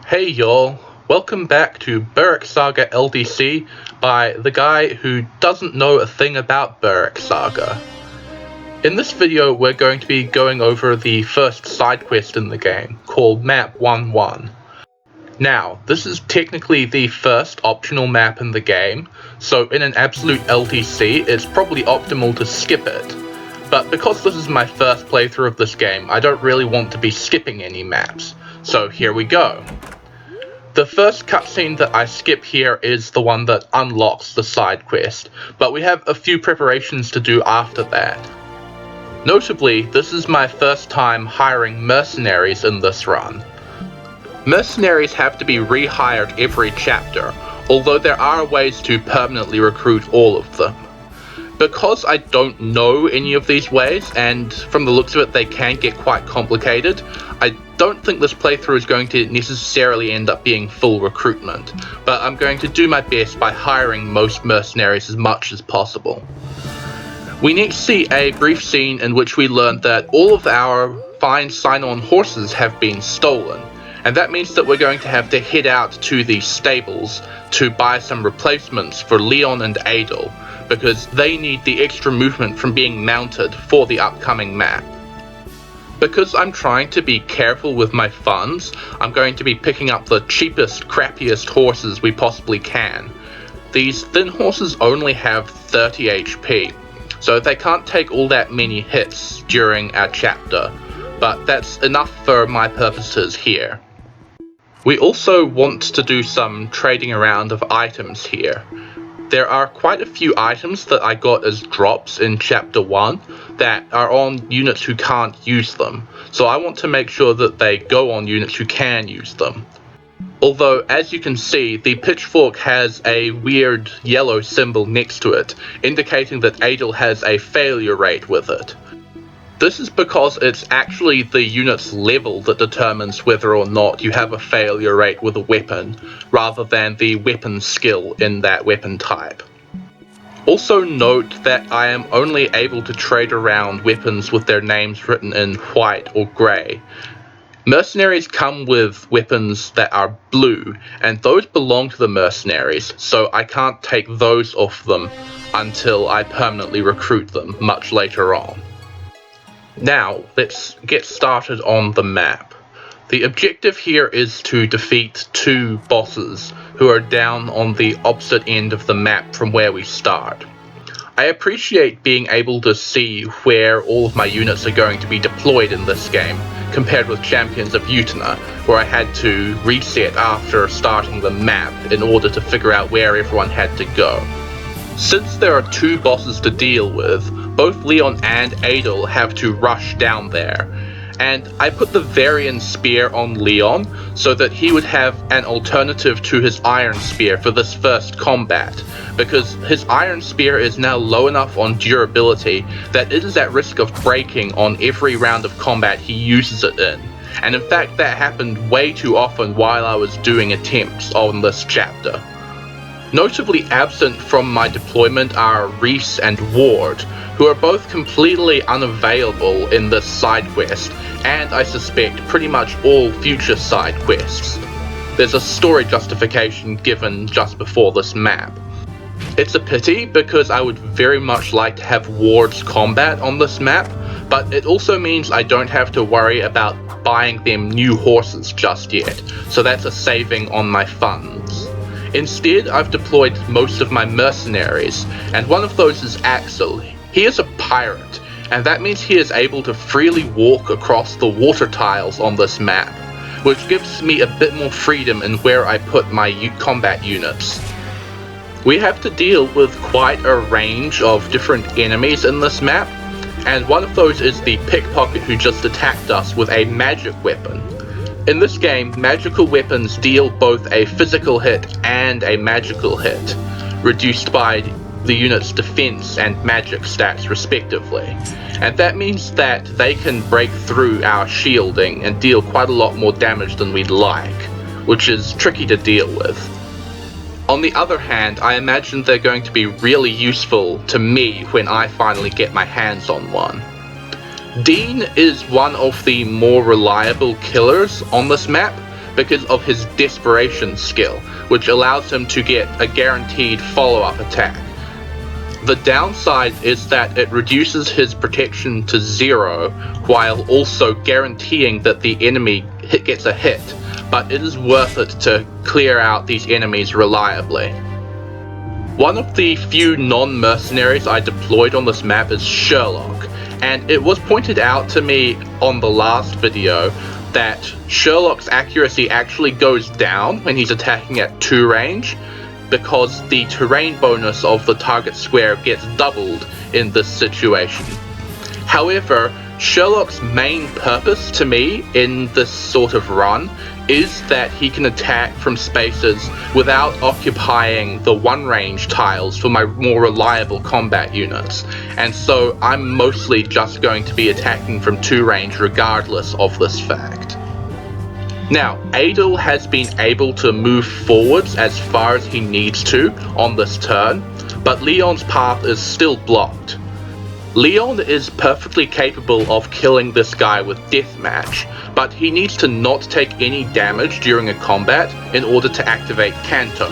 Hey y'all, welcome back to Berwick Saga LTC by the guy who doesn't know a thing about Berwick Saga. In this video we're going to be going over the first side quest in the game, called Map 1-1. Now, this is technically the first optional map in the game, so in an absolute LTC it's probably optimal to skip it. But because this is my first playthrough of this game, I don't really want to be skipping any maps, so here we go. The first cutscene that I skip here is the one that unlocks the side quest, but we have a few preparations to do after that. Notably, this is my first time hiring mercenaries in this run. Mercenaries have to be rehired every chapter, although there are ways to permanently recruit all of them. Because I don't know any of these ways, and from the looks of it they can get quite complicated, I don't think this playthrough is going to necessarily end up being full recruitment, but I'm going to do my best by hiring most mercenaries as much as possible. We next see a brief scene in which we learn that all of our fine sign-on horses have been stolen, and that means that we're going to have to head out to the stables to buy some replacements for Leon and Adel, because they need the extra movement from being mounted for the upcoming map. Because I'm trying to be careful with my funds, I'm going to be picking up the cheapest, crappiest horses we possibly can. These thin horses only have 30 HP, so they can't take all that many hits during our chapter, but that's enough for my purposes here. We also want to do some trading around of items here. There are quite a few items that I got as drops in Chapter 1 that are on units who can't use them, so I want to make sure that they go on units who can use them. Although, as you can see, the pitchfork has a weird yellow symbol next to it, indicating that Adel has a failure rate with it. This is because it's actually the unit's level that determines whether or not you have a failure rate with a weapon, rather than the weapon skill in that weapon type. Also note that I am only able to trade around weapons with their names written in white or grey. Mercenaries come with weapons that are blue, and those belong to the mercenaries, so I can't take those off them until I permanently recruit them much later on. Now, let's get started on the map. The objective here is to defeat two bosses who are down on the opposite end of the map from where we start. I appreciate being able to see where all of my units are going to be deployed in this game, compared with Champions of Utena, where I had to reset after starting the map in order to figure out where everyone had to go. Since there are two bosses to deal with, both Leon and Adel have to rush down there, and I put the Varian Spear on Leon so that he would have an alternative to his Iron Spear for this first combat, because his Iron Spear is now low enough on durability that it is at risk of breaking on every round of combat he uses it in, and in fact that happened way too often while I was doing attempts on this chapter. Notably absent from my deployment are Reese and Ward, who are both completely unavailable in this side quest, and I suspect pretty much all future side quests. There's a story justification given just before this map. It's a pity because I would very much like to have Ward's combat on this map, but it also means I don't have to worry about buying them new horses just yet, so that's a saving on my funds. Instead, I've deployed most of my mercenaries, and one of those is Axel. He is a pirate, and that means he is able to freely walk across the water tiles on this map, which gives me a bit more freedom in where I put my combat units. We have to deal with quite a range of different enemies in this map, and one of those is the pickpocket who just attacked us with a magic weapon. In this game, magical weapons deal both a physical hit and a magical hit, reduced by the unit's defense and magic stats respectively, and that means that they can break through our shielding and deal quite a lot more damage than we'd like, which is tricky to deal with. On the other hand, I imagine they're going to be really useful to me when I finally get my hands on one. Dean is one of the more reliable killers on this map, because of his desperation skill, which allows him to get a guaranteed follow-up attack. The downside is that it reduces his protection to 0 while also guaranteeing that the enemy gets a hit, but it is worth it to clear out these enemies reliably. One of the few non-mercenaries I deployed on this map is Sherlock, and it was pointed out to me on the last video that Sherlock's accuracy actually goes down when he's attacking at 2 range, because the terrain bonus of the target square gets doubled in this situation. However, Sherlock's main purpose to me in this sort of run is that he can attack from spaces without occupying the 1 range tiles for my more reliable combat units, and so I'm mostly just going to be attacking from 2 range regardless of this fact. Now, Adel has been able to move forwards as far as he needs to on this turn, but Leon's path is still blocked. Leon is perfectly capable of killing this guy with Deathmatch, but he needs to not take any damage during a combat in order to activate Canto,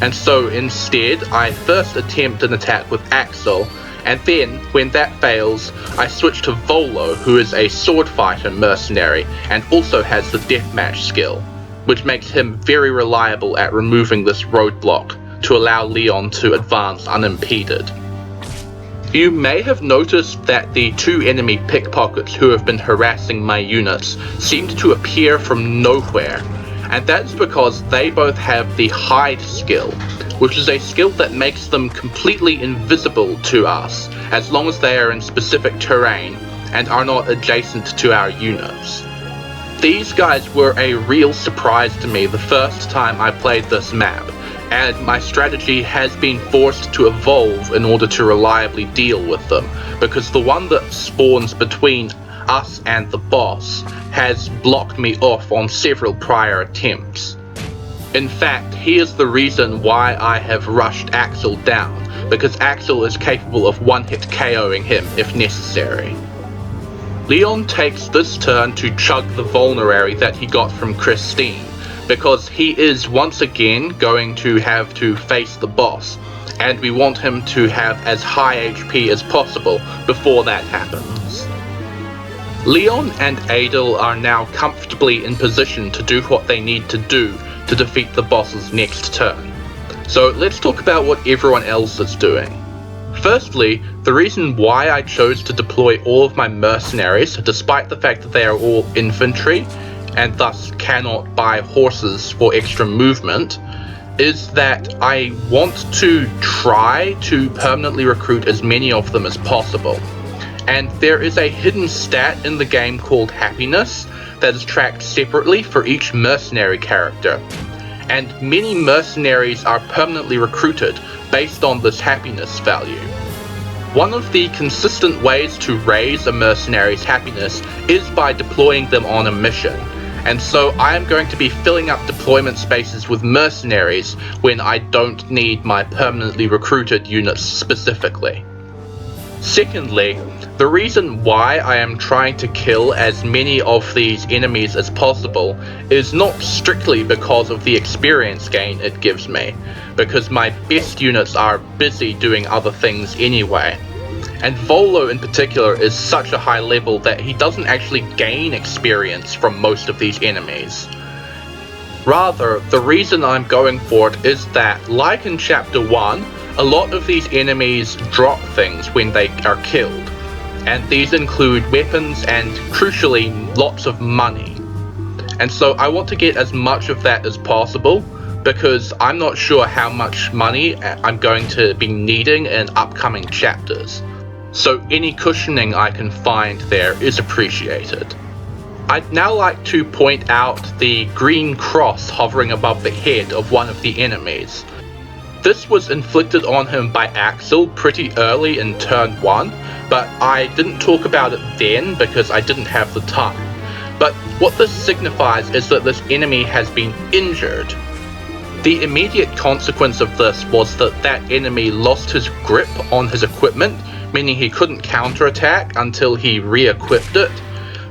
and so instead I first attempt an attack with Axel, and then, when that fails, I switch to Volo, who is a sword fighter mercenary and also has the Deathmatch skill, which makes him very reliable at removing this roadblock to allow Leon to advance unimpeded. You may have noticed that the 2 enemy pickpockets who have been harassing my units seemed to appear from nowhere, and that's because they both have the hide skill, which is a skill that makes them completely invisible to us as long as they are in specific terrain and are not adjacent to our units. These guys were a real surprise to me the first time I played this map, and my strategy has been forced to evolve in order to reliably deal with them, because the one that spawns between us and the boss has blocked me off on several prior attempts. In fact, he is the reason why I have rushed Axel down, because Axel is capable of one-hit KOing him if necessary. Leon takes this turn to chug the vulnerary that he got from Christine, because he is once again going to have to face the boss, and we want him to have as high HP as possible before that happens. Leon and Adel are now comfortably in position to do what they need to do to defeat the boss's next turn. So let's talk about what everyone else is doing. Firstly, the reason why I chose to deploy all of my mercenaries, despite the fact that they are all infantry, and thus cannot buy horses for extra movement, is that I want to try to permanently recruit as many of them as possible. And there is a hidden stat in the game called happiness that is tracked separately for each mercenary character, and many mercenaries are permanently recruited based on this happiness value. One of the consistent ways to raise a mercenary's happiness is by deploying them on a mission, and so I am going to be filling up deployment spaces with mercenaries when I don't need my permanently recruited units specifically. Secondly, the reason why I am trying to kill as many of these enemies as possible is not strictly because of the experience gain it gives me, because my best units are busy doing other things anyway. And Volo in particular is such a high level that he doesn't actually gain experience from most of these enemies. Rather, the reason I'm going for it is that, like in Chapter 1, a lot of these enemies drop things when they are killed, and these include weapons and, crucially, lots of money. And so I want to get as much of that as possible, because I'm not sure how much money I'm going to be needing in upcoming chapters. So any cushioning I can find there is appreciated. I'd now like to point out the green cross hovering above the head of one of the enemies. This was inflicted on him by Axel pretty early in turn 1, but I didn't talk about it then because I didn't have the time. But what this signifies is that this enemy has been injured. The immediate consequence of this was that that enemy lost his grip on his equipment, meaning he couldn't counterattack until he re-equipped it.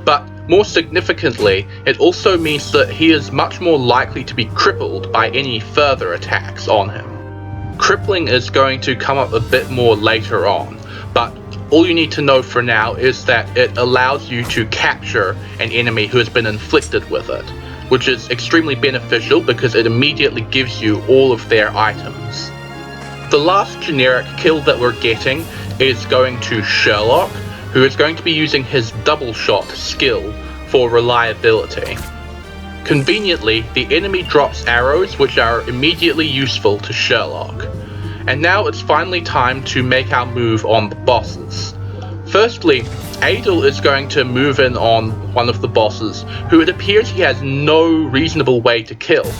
But More significantly, it also means that he is much more likely to be crippled by any further attacks on him. Crippling is going to come up a bit more later on, but all you need to know for now is that it allows you to capture an enemy who has been inflicted with it, which is extremely beneficial because it immediately gives you all of their items. The last generic kill that we're getting is going to Sherlock, who is going to be using his double shot skill for reliability. Conveniently, the enemy drops arrows which are immediately useful to Sherlock. And now it's finally time to make our move on the bosses. Firstly, Adel is going to move in on one of the bosses, who it appears he has no reasonable way to kill.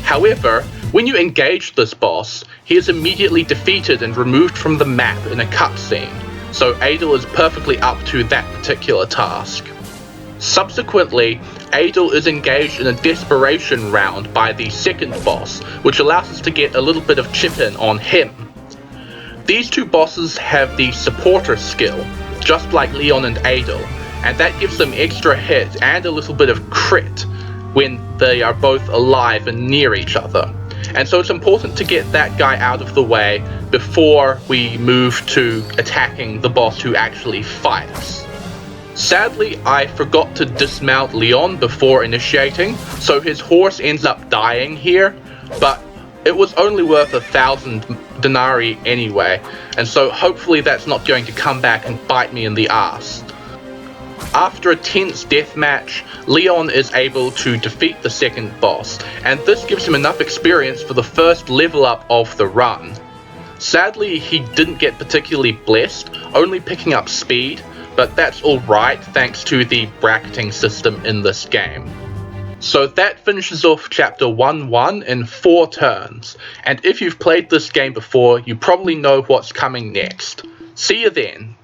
However, when you engage this boss, he is immediately defeated and removed from the map in a cutscene, so Adel is perfectly up to that particular task. Subsequently, Adel is engaged in a desperation round by the second boss, which allows us to get a little bit of chip-in on him. These two bosses have the supporter skill, just like Leon and Adel, and that gives them extra hit and a little bit of crit when they are both alive and near each other. And so it's important to get that guy out of the way before we move to attacking the boss who actually fights. Sadly, I forgot to dismount Leon before initiating, so his horse ends up dying here, but it was only worth 1,000 denarii anyway, and so hopefully that's not going to come back and bite me in the ass. After a tense deathmatch, Leon is able to defeat the second boss, and this gives him enough experience for the first level up of the run. Sadly, he didn't get particularly blessed, only picking up speed, but that's alright thanks to the bracketing system in this game. So that finishes off chapter 1-1 in 4 turns, and if you've played this game before, you probably know what's coming next. See you then!